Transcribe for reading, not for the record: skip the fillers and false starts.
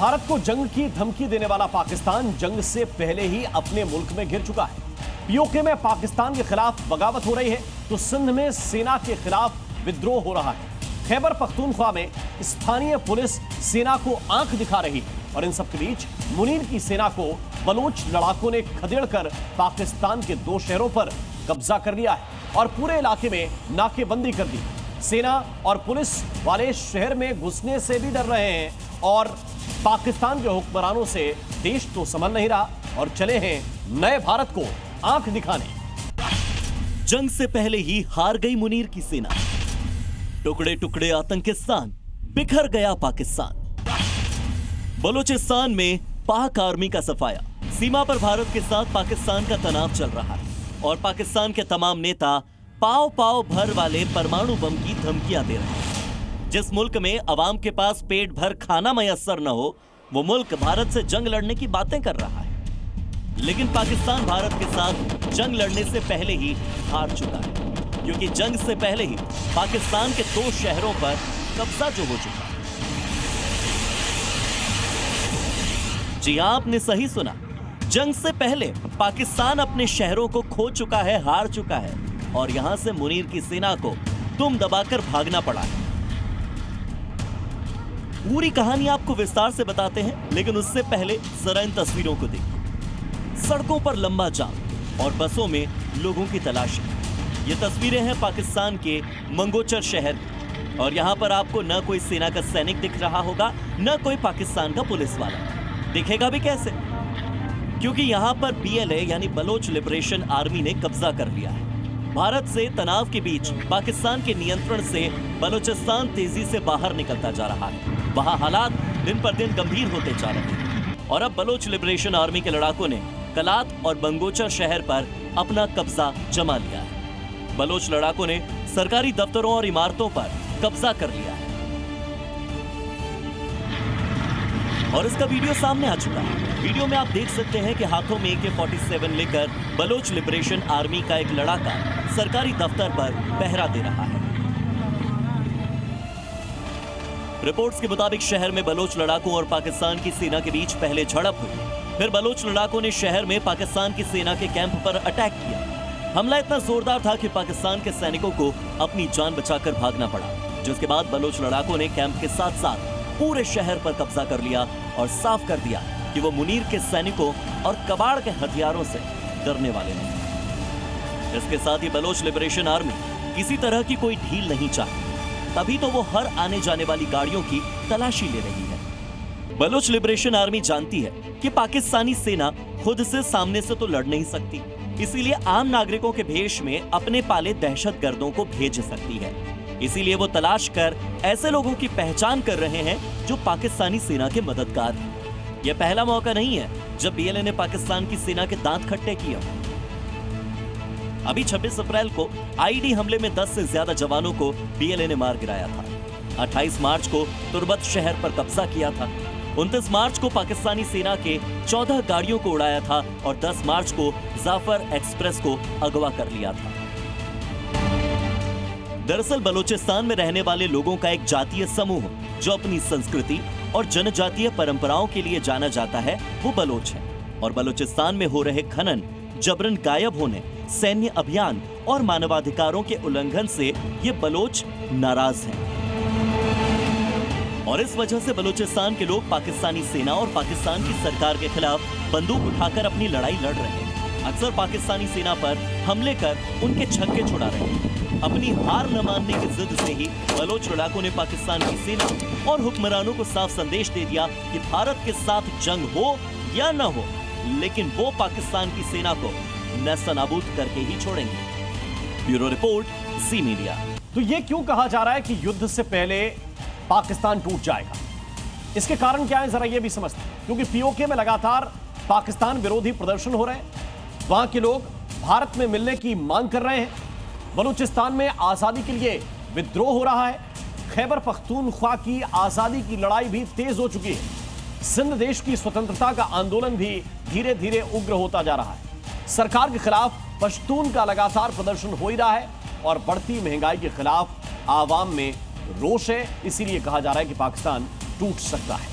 भारत को जंग की धमकी देने वाला पाकिस्तान जंग से पहले ही अपने मुल्क में घिर चुका है। पीओके में पाकिस्तान के खिलाफ बगावत हो रही है तो सिंध में सेना के खिलाफ विद्रोह हो रहा है। खैबर पख्तूनख्वा में स्थानीय पुलिस सेना को आंख दिखा रही है और इन सबके बीच मुनीर की सेना को बलोच लड़ाकों ने खदेड़कर पाकिस्तान के 2 शहरों पर कब्जा कर लिया है और पूरे इलाके में नाकेबंदी कर दी। सेना और पुलिस वाले शहर में घुसने से भी डर रहे हैं और पाकिस्तान के हुक्मरानों से देश तो संभल नहीं रहा और चले हैं नए भारत को आंख दिखाने। जंग से पहले ही हार गई मुनीर की सेना, टुकड़े टुकड़े आतंकिस्तान, बिखर गया पाकिस्तान। बलूचिस्तान में पाक आर्मी का सफाया, सीमा पर भारत के साथ पाकिस्तान का तनाव चल रहा है और पाकिस्तान के तमाम नेता पाव पाव भर वाले परमाणु बम की धमकियां दे रहे हैं। जिस मुल्क में अवाम के पास पेट भर खाना मयस्सर न हो, वो मुल्क भारत से जंग लड़ने की बातें कर रहा है। लेकिन पाकिस्तान भारत के साथ जंग लड़ने से पहले ही हार चुका है, क्योंकि जंग से पहले ही पाकिस्तान के 2 शहरों पर कब्जा जो हो चुका है। जी हां, आपने सही सुना, जंग से पहले पाकिस्तान अपने शहरों को खो चुका है, हार चुका है और यहां से मुनीर की सेना को दुम दबाकर भागना पड़ा है। पूरी कहानी आपको विस्तार से बताते हैं, लेकिन उससे पहले जरा इन तस्वीरों को देखिए। सड़कों पर लंबा जाम और बसों में लोगों की तलाशी। ये तस्वीरें हैं पाकिस्तान के मंगोचर शहर की और यहाँ पर आपको न कोई सेना का सैनिक दिख रहा होगा, न कोई पाकिस्तान का पुलिस वाला। दिखेगा भी कैसे? क्योंकि यहाँ पर BLA यानी बलोच लिबरेशन आर्मी ने कब्जा कर लिया है। भारत से तनाव के बीच पाकिस्तान के नियंत्रण से बलूचिस्तान तेजी से बाहर निकलता जा रहा है। वहाँ हालात दिन पर दिन गंभीर होते जा रहे हैं और अब बलोच लिबरेशन आर्मी के लड़ाकों ने कलात और बंगोचर शहर पर अपना कब्जा जमा लिया है। बलोच लड़ाकों ने सरकारी दफ्तरों और इमारतों पर कब्जा कर लिया है और इसका वीडियो सामने आ चुका है। वीडियो में आप देख सकते हैं कि हाथों में AK-47 लेकर बलोच लिबरेशन आर्मी का एक लड़ाका सरकारी दफ्तर पर पहरा दे रहा है। रिपोर्ट्स के मुताबिक शहर में बलोच लड़ाकों और पाकिस्तान की सेना के बीच पहले झड़प हुई, फिर बलोच लड़ाकों ने शहर में पाकिस्तान की सेना के कैंप पर अटैक किया। हमला इतना जोरदार था कि पाकिस्तान के सैनिकों को अपनी जान बचाकर भागना पड़ा, जिसके बाद बलोच लड़ाकों ने कैंप के साथ साथ पूरे शहर पर कब्जा कर लिया और साफ कर दिया कि वो मुनीर के सैनिकों और कबाड़ के हथियारों से डरने वाले नहीं। इसके साथ ही बलोच लिबरेशन आर्मी किसी तरह की कोई ढील नहीं चाहती, तभी तो वो हर आने जाने वाली गाड़ियों की तलाशी ले रही है। बलोच लिबरेशन आर्मी जानती है कि पाकिस्तानी सेना खुद से सामने से तो लड़ नहीं सकती, इसीलिए आम नागरिकों के भेष में अपने पाले दहशतगर्दों को भेज सकती है। इसीलिए वो तलाश कर ऐसे लोगों की पहचान कर रहे हैं जो पाकिस्तानी सेना के मददगार हैं। यह पहला मौका नहीं है जब BLA ने पाकिस्तान की सेना के दांत खट्टे किए। अभी 26 अप्रैल को IED हमले में 10 से ज्यादा जवानों को BLA ने मार गिराया था। 28 मार्च को तुर्बत शहर पर कब्जा किया था। 29 मार्च को पाकिस्तानी सेना के 14 गाड़ियों को उड़ाया था और 10 मार्च को जाफर एक्सप्रेस को अगवा कर लिया था। दरअसल बलूचिस्तान में रहने वाले लोगों का एक जातीय समूह जो अपनी संस्कृति और जनजातीय परंपराओं के लिए जाना जाता है, वो बलोच है और बलूचिस्तान में हो रहे खनन, जबरन गायब होने, सैन्य अभियान और मानवाधिकारों के उल्लंघन से ये बलोच नाराज हैं और इस वजह से बलूचिस्तान के लोग पाकिस्तानी सेना और पाकिस्तान की सरकार के खिलाफ बंदूक उठाकर अपनी लड़ाई लड़ रहे हैं। अक्सर पाकिस्तानी सेना पर हमले कर उनके छक्के छुड़ा रहे हैं। अपनी हार न मानने की जिद से ही बलोच लड़ाकों ने पाकिस्तान की सेना और हुक्मरानों को साफ संदेश दे दिया कि भारत के साथ जंग हो या न हो, लेकिन वो पाकिस्तान की सेना को नेस्तनाबूद करके ही छोड़ेंगे। ब्यूरो रिपोर्ट, ज़ी मीडिया। तो ये क्यों कहा जा रहा है कि युद्ध से पहले पाकिस्तान टूट जाएगा? इसके कारण क्या है जरा ये भी समझते हैं। क्योंकि पीओके में लगातार पाकिस्तान विरोधी प्रदर्शन हो रहे हैं, वहां के लोग भारत में मिलने की मांग कर रहे हैं, बलूचिस्तान में आजादी के लिए विद्रोह हो रहा है, खैबर पख्तूनख्वा की आजादी की लड़ाई भी तेज हो चुकी है, सिंध देश की स्वतंत्रता का आंदोलन भी धीरे धीरे उग्र होता जा रहा है, सरकार के खिलाफ पश्तून का लगातार प्रदर्शन हो ही रहा है और बढ़ती महंगाई के खिलाफ आवाम में रोष है। इसीलिए कहा जा रहा है कि पाकिस्तान टूट सकता है।